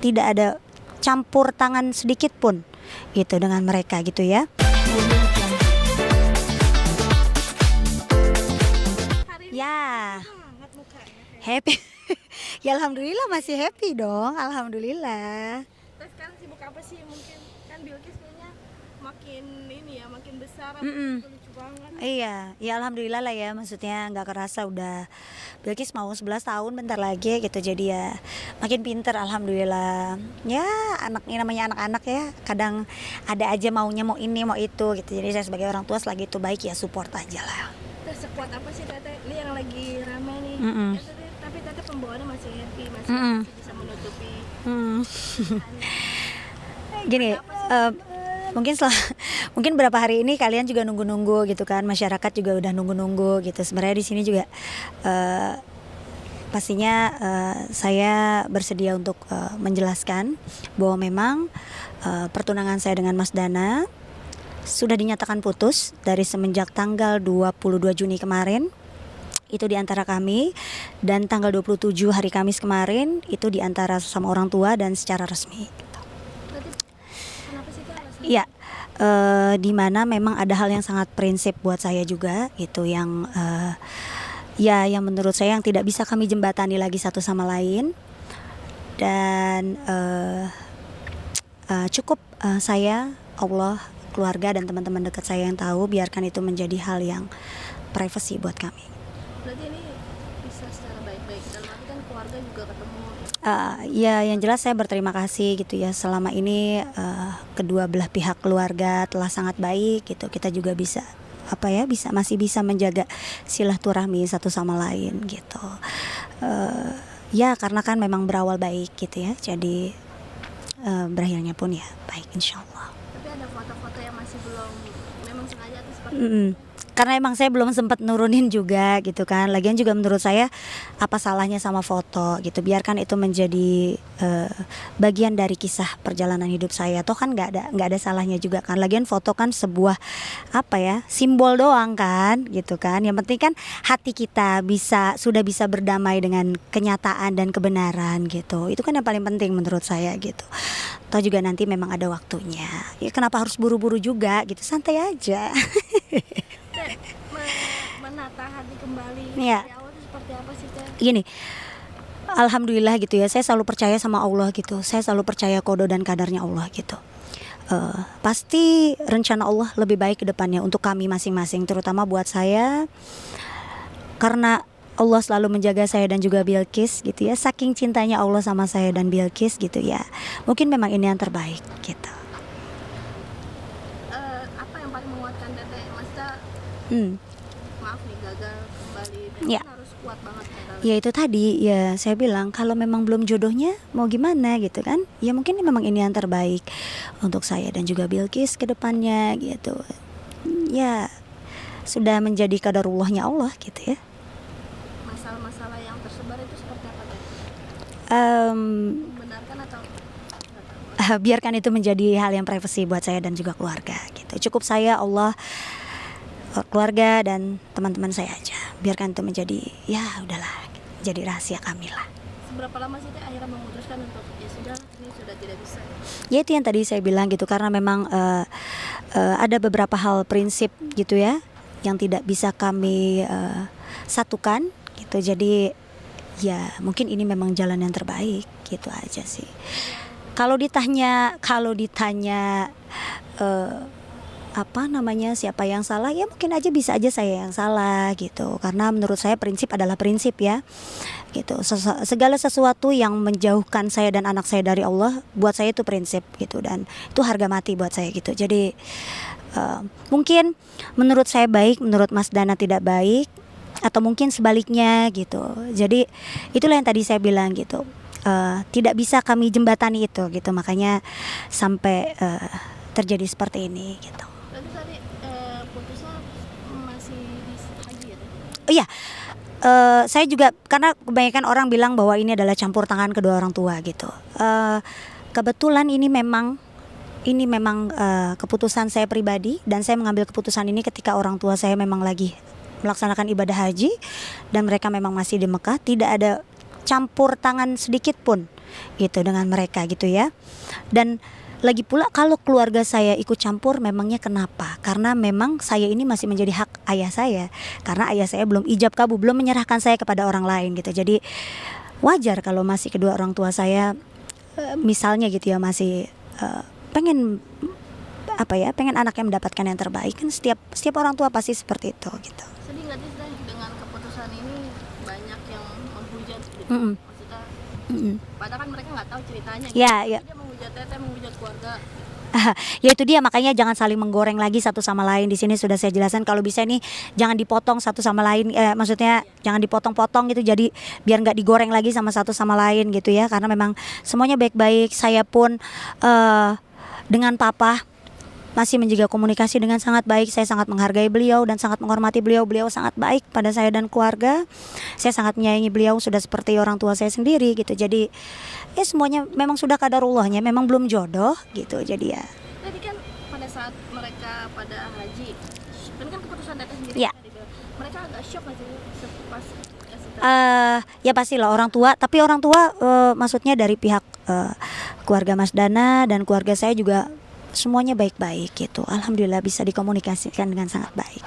tidak ada campur tangan sedikit pun gitu dengan mereka gitu ya. Ya, happy. Ya alhamdulillah masih happy dong, alhamdulillah. Terus sekarang sibuk apa sih? Mungkin kan Bilkis kayaknya makin ini ya, makin besar, lucu banget. Iya, ya alhamdulillah lah ya, maksudnya nggak kerasa udah Bilkis mau 11 tahun bentar lagi gitu, jadi ya makin pinter alhamdulillah. Ya anaknya namanya anak-anak ya, kadang ada aja maunya mau ini mau itu gitu, jadi saya sebagai orang tua selagi itu baik ya support aja lah. Terus sekuat apa sih Teteh? Ini yang lagi rame nih. Ya, tapi Teteh pembawaannya masih happy, masih bisa menutupi. Gini, mungkin berapa hari ini kalian juga nunggu-nunggu gitu kan, masyarakat juga udah nunggu-nunggu gitu. Sebenarnya di sini juga pastinya saya bersedia untuk menjelaskan bahwa memang pertunangan saya dengan Mas Dana sudah dinyatakan putus dari semenjak tanggal 22 Juni kemarin. Itu di antara kami, dan tanggal 27 hari Kamis kemarin itu di antara sesama orang tua dan secara resmi. Berarti kenapa sih Kak alasannya? Iya, di mana memang ada hal yang sangat prinsip buat saya juga gitu, yang yang menurut saya yang tidak bisa kami jembatani lagi satu sama lain, dan cukup saya, Allah, keluarga dan teman-teman dekat saya yang tahu, biarkan itu menjadi hal yang privasi buat kami. Berarti ini bisa secara baik-baik, dalam arti kan keluarga juga ketemu. Ya yang jelas saya berterima kasih gitu ya, selama ini kedua belah pihak keluarga telah sangat baik gitu. Kita juga bisa masih bisa menjaga silaturahmi satu sama lain gitu. Ya karena kan memang berawal baik gitu ya, jadi berakhirnya pun ya baik insyaallah. Tapi ada foto-foto yang masih belum, memang sengaja atau seperti Karena emang saya belum sempat nurunin juga gitu kan. Lagian juga menurut saya apa salahnya sama foto gitu. Biarkan itu menjadi bagian dari kisah perjalanan hidup saya. Toh kan nggak ada salahnya juga kan. Lagian foto kan sebuah simbol doang kan gitu kan. Yang penting kan hati kita sudah bisa berdamai dengan kenyataan dan kebenaran gitu. Itu kan yang paling penting menurut saya gitu. Toh juga nanti memang ada waktunya. Ya kenapa harus buru-buru juga gitu. Santai aja. menata hati kembali. Iya. Dari awal itu seperti apa sih Teh? Gini, alhamdulillah gitu ya, saya selalu percaya sama Allah gitu. Saya selalu percaya qada dan kadarnya Allah gitu. Pasti rencana Allah lebih baik ke depannya untuk kami masing-masing, terutama buat saya, karena Allah selalu menjaga saya dan juga Bilkis gitu ya. Saking cintanya Allah sama saya dan Bilkis gitu ya, mungkin memang ini yang terbaik gitu. Apa yang paling menguatkan Teteh? Maksudnya maaf nih, gagal kembali, Ya. kan harus kuat banget mental. Ya itu tadi ya saya bilang, kalau memang belum jodohnya mau gimana gitu kan. Ya mungkin memang ini yang terbaik untuk saya dan juga Bilkis ke depannya gitu. Ya sudah menjadi qadarullahnya Allah gitu ya. Masalah-masalah yang tersebar itu seperti apa Teh? Benarkan atau enggak tahu? Biarkan itu menjadi hal yang privasi buat saya dan juga keluarga gitu. Cukup saya, Allah, keluarga dan teman-teman saya aja. Biarkan itu menjadi udahlah, jadi rahasia kami lah. Seberapa lama sih Teh akhirnya memutuskan untuk ya sudah, ini sudah tidak bisa? Ya itu yang tadi saya bilang gitu, karena memang ada beberapa hal prinsip gitu ya yang tidak bisa kami satukan gitu. Jadi ya mungkin ini memang jalan yang terbaik gitu aja sih. Kalau ditanya siapa yang salah, ya mungkin aja bisa aja saya yang salah gitu, karena menurut saya prinsip adalah prinsip ya gitu. Segala sesuatu yang menjauhkan saya dan anak saya dari Allah, buat saya itu prinsip gitu, dan itu harga mati buat saya gitu. Jadi mungkin menurut saya baik, menurut Mas Dana tidak baik, atau mungkin sebaliknya gitu. Jadi itulah yang tadi saya bilang gitu, tidak bisa kami jembatani itu gitu, makanya sampai terjadi seperti ini gitu. Berarti tadi putusnya masih bisa haji ya Teh? Iya, saya juga, karena kebanyakan orang bilang bahwa ini adalah campur tangan kedua orang tua gitu. Kebetulan ini memang keputusan saya pribadi, dan saya mengambil keputusan ini ketika orang tua saya memang lagi melaksanakan ibadah haji dan mereka memang masih di Mekah. Tidak ada campur tangan sedikit pun gitu dengan mereka gitu ya. Dan lagi pula kalau keluarga saya ikut campur memangnya kenapa? Karena memang saya ini masih menjadi hak ayah saya. Karena ayah saya belum ijab kabul, belum menyerahkan saya kepada orang lain gitu. Jadi wajar kalau masih kedua orang tua saya misalnya gitu ya masih pengen apa ya, pengen anaknya mendapatkan yang terbaik. Kan setiap orang tua pasti seperti itu gitu. Sedih nggak sih Teh, dengan keputusan ini banyak yang menghujat gitu? Mm-mm. Maksudnya, Mm-mm. padahal kan mereka nggak tahu ceritanya. Ya, gitu. ya. Dia menghujat Teteh, menghujat keluarga. Ya itu dia, makanya jangan saling menggoreng lagi satu sama lain. Di sini sudah saya jelaskan kalau bisa nih jangan dipotong satu sama lain, maksudnya jangan dipotong-potong gitu, jadi biar nggak digoreng lagi sama satu sama lain gitu ya, karena memang semuanya baik-baik. Saya pun dengan papa masih menjaga komunikasi dengan sangat baik. Saya sangat menghargai beliau dan sangat menghormati beliau. Beliau sangat baik pada saya dan keluarga. Saya sangat menyayangi beliau, sudah seperti orang tua saya sendiri gitu. Jadi ya semuanya memang sudah qadarullahnya, memang belum jodoh gitu. Jadi ya. Tadi kan pada saat mereka pada haji, ini kan keputusan Teteh sendiri. Ya. Tadi bilang. Mereka agak shock nggak sih pas setelah Ya pastilah orang tua, tapi orang tua maksudnya dari pihak keluarga Mas Dana dan keluarga saya juga semuanya baik-baik gitu. Alhamdulillah bisa dikomunikasikan dengan sangat baik.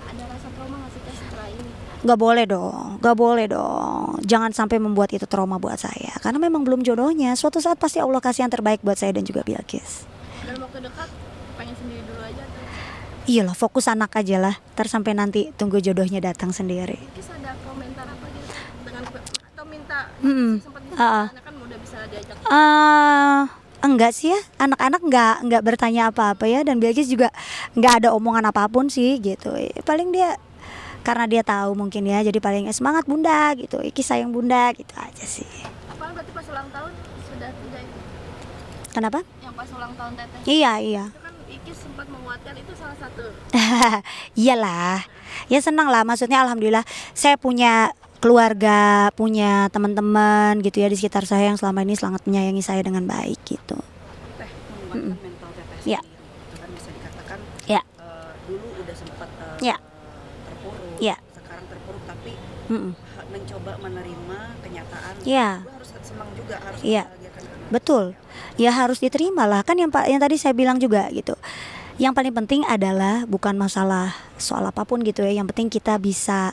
ada rasa trauma nggak sih Teh setelah ini? Gak boleh dong, gak boleh dong. Jangan sampai membuat itu trauma buat saya, karena memang belum jodohnya. Suatu saat pasti Allah kasih yang terbaik buat saya dan juga Bilqis. Dalam waktu dekat pengen sendiri dulu aja tuh. Iyalah, fokus anak aja lah. Ntar sampai nanti tunggu jodohnya datang sendiri. Terus ada komentar apa gitu dengan atau minta Mm-mm. sempat Ah, ah. kan udah bisa diajak. Enggak sih ya, anak-anak nggak bertanya apa-apa ya, dan Bilqis juga nggak ada omongan apapun sih gitu. Paling dia karena dia tahu mungkin ya, jadi paling semangat bunda gitu, Iki sayang bunda gitu aja sih. Apalagi berarti pas ulang tahun sudah tidak itu. Kenapa? Yang pas ulang tahun Teteh. Iya iya. Itu kan Iki sempat menguatkan itu salah satu. Iyalah, ya senang lah. Maksudnya alhamdulillah saya punya keluarga, punya teman-teman gitu ya di sekitar saya yang selama ini sangat menyayangi saya dengan baik gitu. Teh menguatkan mental Teteh Ya. sendiri itu kan bisa dikatakan Ya. dulu udah sempat Ya. terpuruk, Ya. sekarang terpuruk tapi Mm-mm. mencoba menerima kenyataan. Ya. Gue harus senang juga, harus Ya. membahagiakan anak. Betul, ya harus diterima lah, kan yang tadi saya bilang juga gitu. Yang paling penting adalah bukan masalah soal apapun gitu ya. Yang penting kita bisa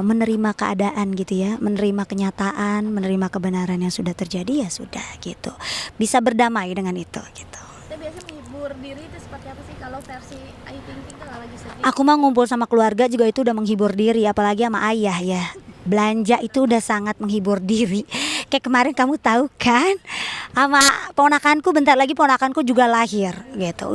menerima keadaan gitu ya, menerima kenyataan, menerima kebenaran yang sudah terjadi, ya sudah gitu. Bisa berdamai dengan itu gitu. Kita biasa menghibur diri itu seperti apa sih kalau versi Ayu Ting Ting kalau lagi sedih? Aku mah ngumpul sama keluarga juga itu udah menghibur diri, apalagi sama ayah ya. Belanja itu udah sangat menghibur diri. Kayak kemarin kamu tahu kan, sama ponakanku, bentar lagi ponakanku juga lahir gitu.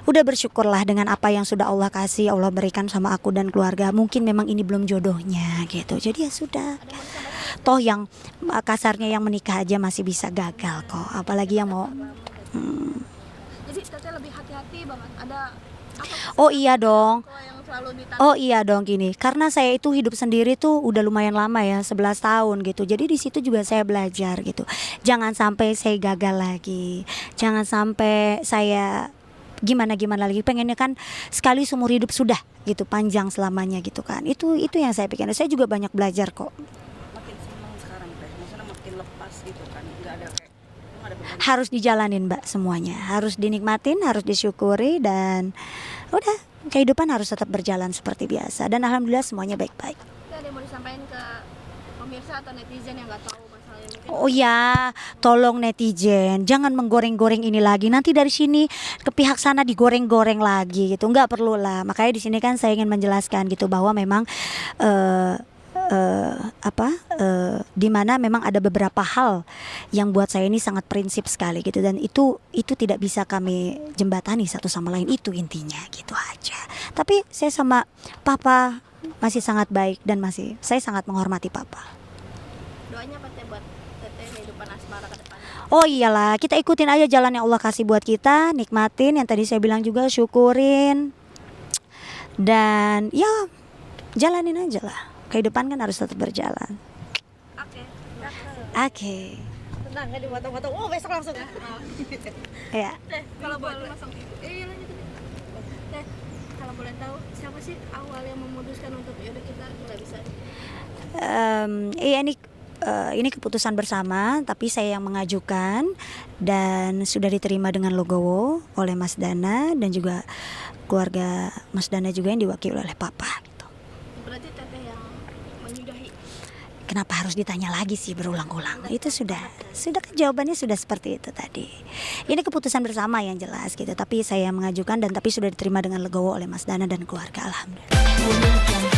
Udah bersyukurlah dengan apa yang sudah Allah kasih, Allah berikan sama aku dan keluarga. Mungkin memang ini belum jodohnya gitu. Jadi ya sudah. Toh yang kasarnya yang menikah aja masih bisa gagal kok, apalagi yang mau. Jadi Teteh lebih hati-hati banget. Ada apa Oh iya dong. yang selalu ditanya? Oh iya dong gini, karena saya itu hidup sendiri tuh udah lumayan lama ya, 11 tahun gitu. Jadi di situ juga saya belajar gitu. Jangan sampai saya gagal lagi. Jangan sampai saya gimana lagi. Pengennya kan sekali seumur hidup sudah gitu, panjang selamanya gitu kan. Itu yang saya pikirkan. Saya juga banyak belajar kok. Makin senang sekarang Teh, maksudnya makin lepas gitu kan, nggak ada kayak nggak ada beban. Harus dijalanin Mbak semuanya. Harus dinikmatin, harus disyukuri, dan udah kehidupan harus tetap berjalan seperti biasa. Dan alhamdulillah semuanya baik-baik. Ada yang mau disampaikan ke pemirsa atau netizen yang nggak tahu masalahnya mungkin? Oh ya, tolong netizen, jangan menggoreng-goreng ini lagi. Nanti dari sini ke pihak sana digoreng-goreng lagi gitu. Nggak perlu lah. Makanya di sini kan saya ingin menjelaskan gitu bahwa memang di mana memang ada beberapa hal yang buat saya ini sangat prinsip sekali gitu, dan itu tidak bisa kami jembatani satu sama lain, itu intinya gitu aja. Tapi saya sama papa masih sangat baik dan saya sangat menghormati papa. Doanya apa Teh buat Teteh kehidupan asmara ke depan? Oh iyalah, kita ikutin aja jalan yang Allah kasih buat kita, nikmatin yang tadi saya bilang juga, syukurin, dan ya jalanin aja lah. Kehidupan kan harus tetap berjalan. Oke. Oke. Tenang nggak dipotong-potong, oh besok langsung. Ya. Teh, kalau boleh lanjut. Lanjut. Teh, kalau boleh tahu siapa sih awal yang memutuskan untuk yaudah kita nggak bisa? Ini ini keputusan bersama, tapi saya yang mengajukan dan sudah diterima dengan legowo oleh Mas Dana dan juga keluarga Mas Dana juga yang diwakili oleh Papa gitu. Berarti teteh yang menyudahi. Kenapa harus ditanya lagi sih berulang-ulang? Itu sudah kan jawabannya sudah seperti itu tadi. Ini keputusan bersama yang jelas gitu, tapi saya yang mengajukan dan tapi sudah diterima dengan legowo oleh Mas Dana dan keluarga, alhamdulillah.